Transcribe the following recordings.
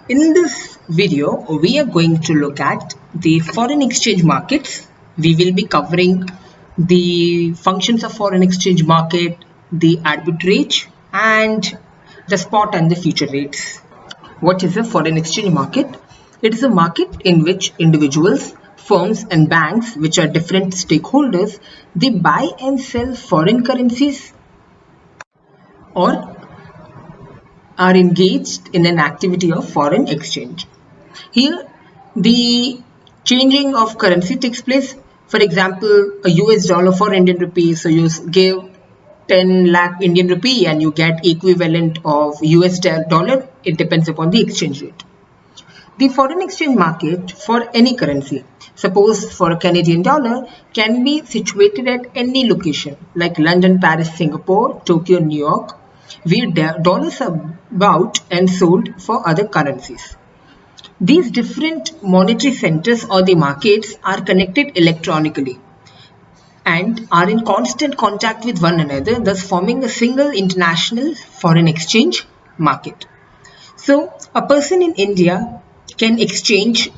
In this video, we are going to look at the foreign exchange markets. We will be covering the functions of foreign exchange market, the arbitrage, and the spot and the future rates. What is a foreign exchange market? It is a market in which individuals, firms, and banks, which are different stakeholders, they buy and sell foreign currencies or are engaged in an activity of foreign exchange. Here, the changing of currency takes place. For example, a US dollar for Indian rupee. So you give 10 lakh Indian rupee and you get equivalent of US dollar. It depends upon the exchange rate. The foreign exchange market for any currency, suppose for a Canadian dollar, can be situated at any location like London, Paris, Singapore, Tokyo, New York, where dollars are bought and sold for other currencies. These different monetary centers or the markets are connected electronically and are in constant contact with one another, thus forming a single international foreign exchange market. So, a person in India can exchange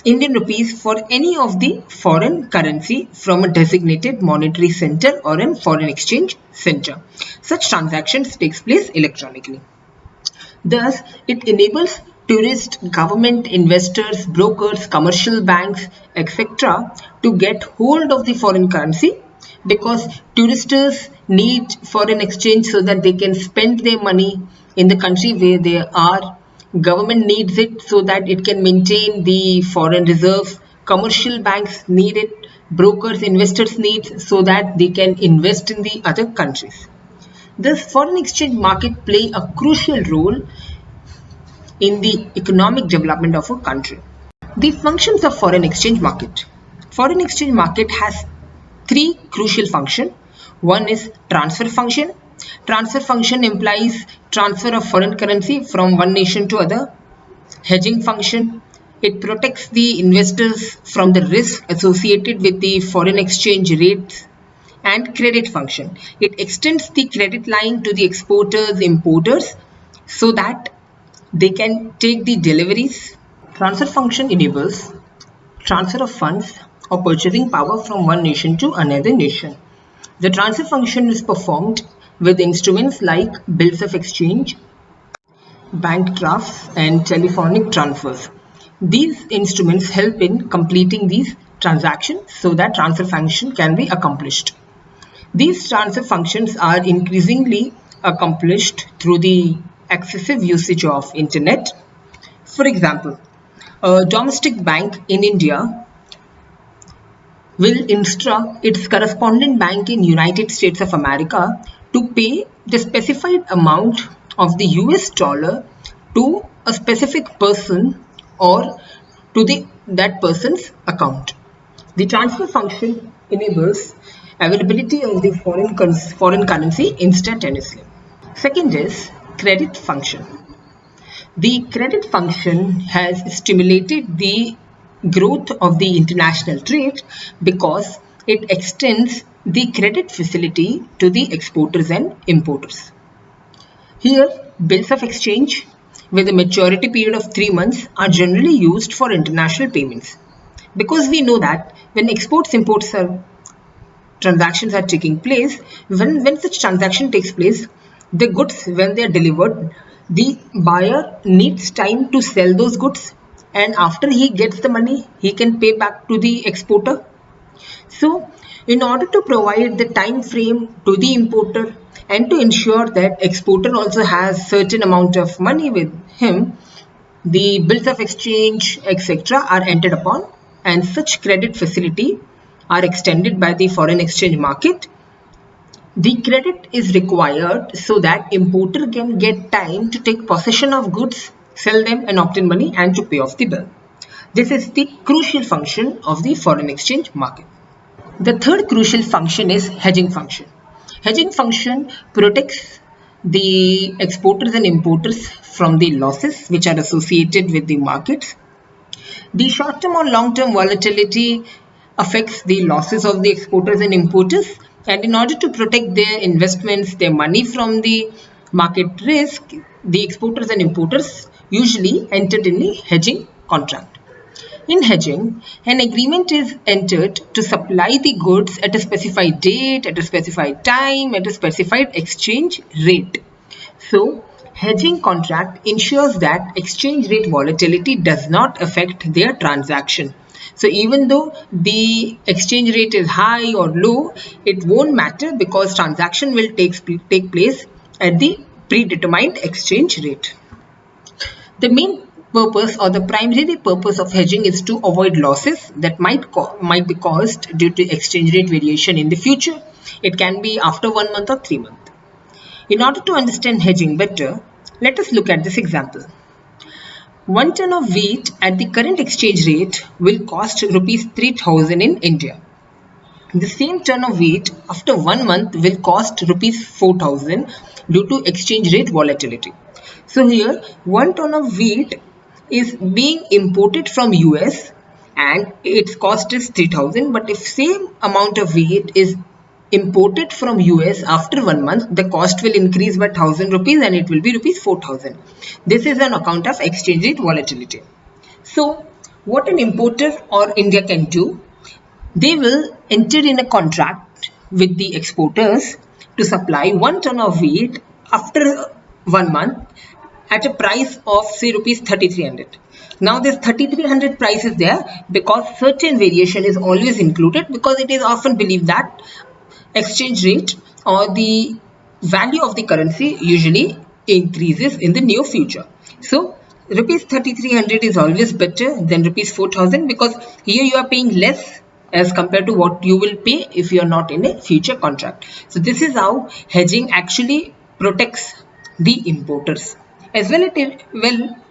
Indian rupees for any of the foreign currency from a designated monetary center or a foreign exchange center. Such transactions takes place electronically. Thus, it enables tourists, government, investors, brokers, commercial banks, etc. to get hold of the foreign currency because tourists need foreign exchange so that they can spend their money in the country where they are. Government needs it so that it can maintain the foreign reserves. Commercial banks need it. Brokers, investors need so that they can invest in the other countries. Thus, foreign exchange market play a crucial role in the economic development of a country. The functions of foreign exchange market. Foreign exchange market has three crucial functions. One is transfer function. Transfer function implies transfer of foreign currency from one nation to other. Hedging function. It protects the investors from the risk associated with the foreign exchange rates. And credit function. It extends the credit line to the exporters, importers so that they can take the deliveries. Transfer function enables transfer of funds or purchasing power from one nation to another nation. The transfer function is performed with instruments like bills of exchange, bank drafts, and telephonic transfers. These instruments help in completing these transactions so that transfer function can be accomplished. These transfer functions are increasingly accomplished through the excessive usage of internet. For example, a domestic bank in India will instruct its correspondent bank in United States of America to pay the specified amount of the US dollar to a specific person or to that person's account. The transfer function enables availability of the foreign currency instantaneously. Second is credit function. The credit function has stimulated the growth of the international trade because it extends the credit facility to the exporters and importers. Here, bills of exchange with a maturity period of 3 months are generally used for international payments because we know that when exports imports transactions are taking place, when such transaction takes place, the goods when they are delivered, the buyer needs time to sell those goods, and after he gets the money he can pay back to the exporter. So in order to provide the time frame to the importer and to ensure that exporter also has certain amount of money with him, the bills of exchange etc are entered upon, and such credit facility are extended by the foreign exchange market. The credit is required so that importer can get time to take possession of goods, sell them and obtain money and to pay off the bill. This is the crucial function of the foreign exchange market. The third crucial function is hedging function. Hedging function protects the exporters and importers from the losses which are associated with the markets. The short-term or long-term volatility affects the losses of the exporters and importers, and in order to protect their investments, their money from the market risk, the exporters and importers usually entered in a hedging contract. In hedging, an agreement is entered to supply the goods at a specified date, at a specified time, at a specified exchange rate. So, hedging contract ensures that exchange rate volatility does not affect their transaction. So even though the exchange rate is high or low, it won't matter because transaction will take place at the predetermined exchange rate. The main purpose or the primary purpose of hedging is to avoid losses that might be caused due to exchange rate variation in the future. It can be after 1 month or 3 months. In order to understand hedging better, let us look at this example. 1 ton of wheat at the current exchange rate will cost rupees 3000 in India. The same ton of wheat after 1 month will cost rupees 4000 due to exchange rate volatility. So here 1 ton of wheat is being imported from US and its cost is 3000, but if same amount of wheat is imported from US after 1 month, the cost will increase by 1000 rupees and it will be rupees 4000. This is on account of exchange rate volatility. So what an importer or India can do, they will enter in a contract with the exporters to supply 1 ton of wheat after 1 month at a price of say rupees 3300. Now this 3300 price is there because certain variation is always included, because it is often believed that exchange rate or the value of the currency usually increases in the near future. So rupees 3300 is always better than rupees 4000 because here you are paying less as compared to what you will pay if you are not in a future contract. So this is how hedging actually protects the importers. As well,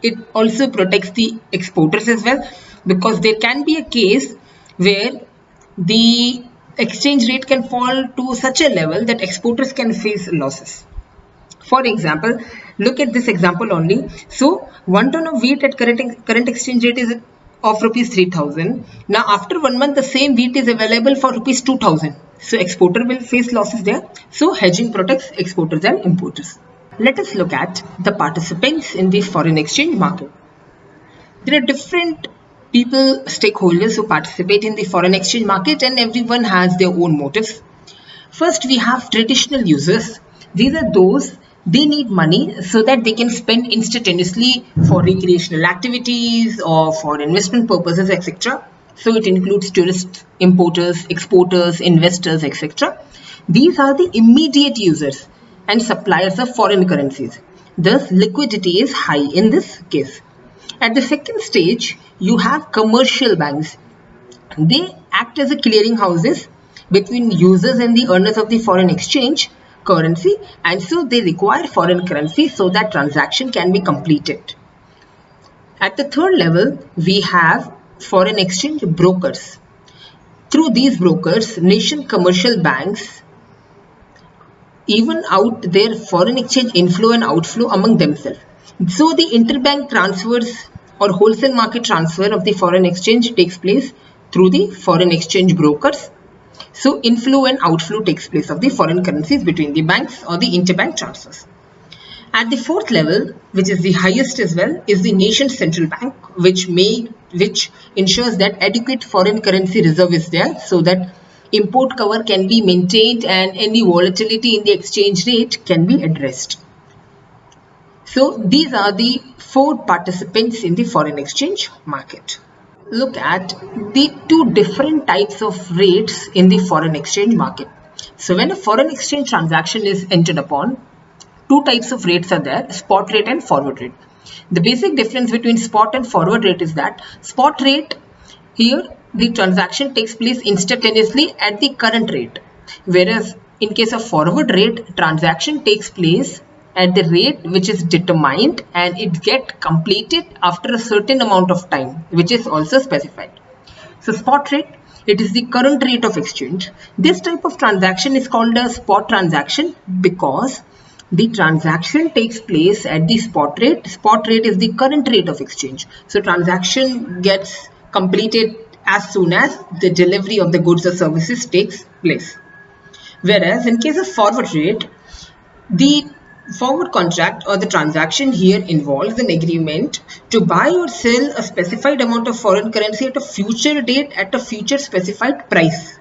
it also protects the exporters as well, because there can be a case where the exchange rate can fall to such a level that exporters can face losses. For example, look at this example only. So 1 ton of wheat at current exchange rate is of rupees 3000. Now after 1 month the same wheat is available for rupees 2000. So exporter will face losses there. So hedging protects exporters and importers. Let us look at the participants in the foreign exchange market. There are different people, stakeholders who participate in the foreign exchange market, and everyone has their own motives. First, we have traditional users. These are those, they need money so that they can spend instantaneously for recreational activities or for investment purposes, etc. So it includes tourists, importers, exporters, investors, etc. These are the immediate users and suppliers of foreign currencies. Thus, liquidity is high in this case. At the second stage, you have commercial banks. They act as a clearing houses between users and the earners of the foreign exchange currency, and so they require foreign currency so that transaction can be completed. At the third level, we have foreign exchange brokers. Through these brokers, nation commercial banks even out their foreign exchange inflow and outflow among themselves. So the interbank transfers or wholesale market transfer of the foreign exchange takes place through the foreign exchange brokers. So inflow and outflow takes place of the foreign currencies between the banks or the interbank transfers. At the fourth level, which is the highest as well, is the nation's central bank, which ensures that adequate foreign currency reserve is there so that import cover can be maintained and any volatility in the exchange rate can be addressed. So these are the 4 participants in the foreign exchange market. Look at the 2 different types of rates in the foreign exchange market. So when a foreign exchange transaction is entered upon, 2 types of rates are there: spot rate and forward rate. The basic difference between spot and forward rate is that spot rate, here the transaction takes place instantaneously at the current rate, whereas in case of forward rate, transaction takes place at the rate which is determined and it gets completed after a certain amount of time, which is also specified. So spot rate, it is the current rate of exchange. This type of transaction is called a spot transaction because the transaction takes place at the spot rate. Spot rate is the current rate of exchange. So transaction gets completed as soon as the delivery of the goods or services takes place. Whereas in case of forward rate, the Forward contract or the transaction here involves an agreement to buy or sell a specified amount of foreign currency at a future date at a future specified price.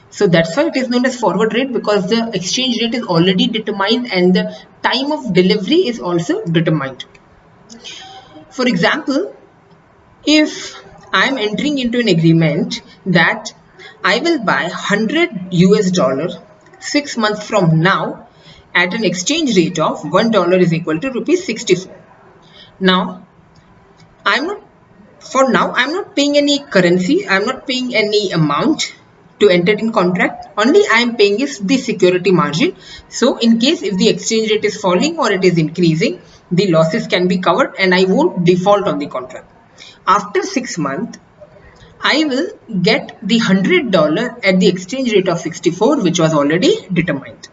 So that's why it is known as forward rate, because the exchange rate is already determined and the time of delivery is also determined. For example, if I am entering into an agreement that I will buy $100 6 months from now at an exchange rate of $1 is equal to rupees 64. Now, I'm not paying any currency, I'm not paying any amount to enter in contract. Only I am paying is the security margin. So in case if the exchange rate is falling or it is increasing, the losses can be covered and I won't default on the contract. After 6 months, I will get the $100 at the exchange rate of 64, which was already determined.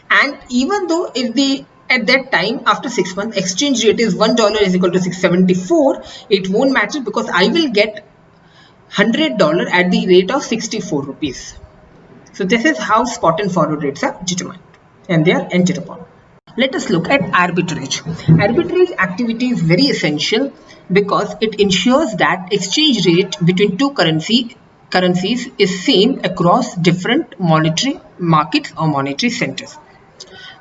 And even though if at that time after 6 months exchange rate is $1 is equal to 674, it won't matter because I will get $100 at the rate of 64 rupees. So this is how spot and forward rates are determined and they are entered upon. Let us look at arbitrage. Arbitrage activity is very essential because it ensures that exchange rate between two currencies is same across different monetary markets or monetary centers.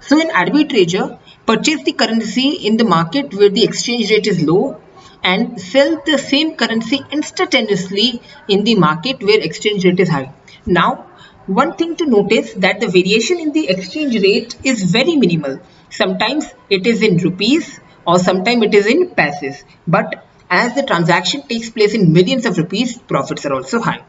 So an arbitrager purchase the currency in the market where the exchange rate is low and sell the same currency instantaneously in the market where exchange rate is high. Now, one thing to notice that the variation in the exchange rate is very minimal. Sometimes it is in rupees or sometimes it is in paise. But as the transaction takes place in millions of rupees, profits are also high.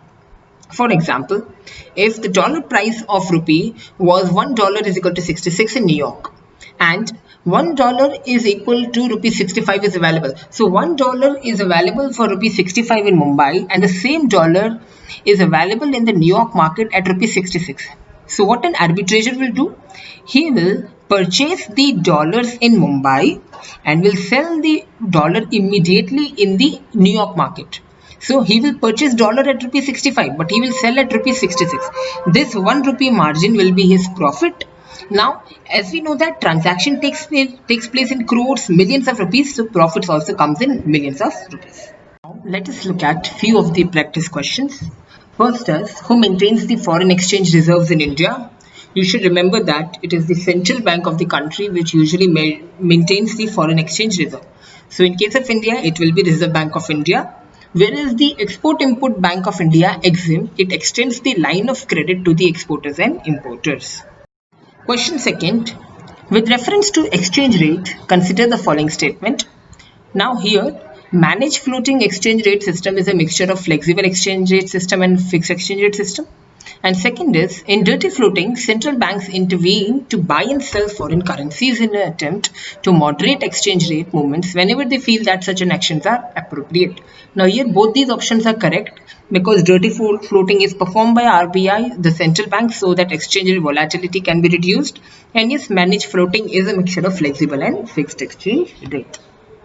For example, if the dollar price of rupee was $1 is equal to 66 in New York and $1 is equal to rupees 65 is available. So $1 is available for rupees 65 in Mumbai and the same dollar is available in the New York market at rupees 66. So what an arbitrager will do? He will purchase the dollars in Mumbai and will sell the dollar immediately in the New York market. So he will purchase dollar at rupees 65, but he will sell at rupees 66. This 1 rupee margin will be his profit. Now, as we know that transaction takes place in crores, millions of rupees, so profits also comes in millions of rupees. Now, let us look at few of the practice questions. First is, who maintains the foreign exchange reserves in India? You should remember that it is the central bank of the country which usually maintains the foreign exchange reserve. So in case of India, it will be Reserve Bank of India. Whereas the Export-Import Bank of India, EXIM, it extends the line of credit to the exporters and importers. Question second, with reference to exchange rate, consider the following statement. Now here, managed floating exchange rate system is a mixture of flexible exchange rate system and fixed exchange rate system. And second is, in dirty floating, central banks intervene to buy and sell foreign currencies in an attempt to moderate exchange rate movements whenever they feel that such actions are appropriate. Now here both these options are correct because dirty floating is performed by RBI, the central bank, so that exchange rate volatility can be reduced. And yes, managed floating is a mixture of flexible and fixed exchange rate.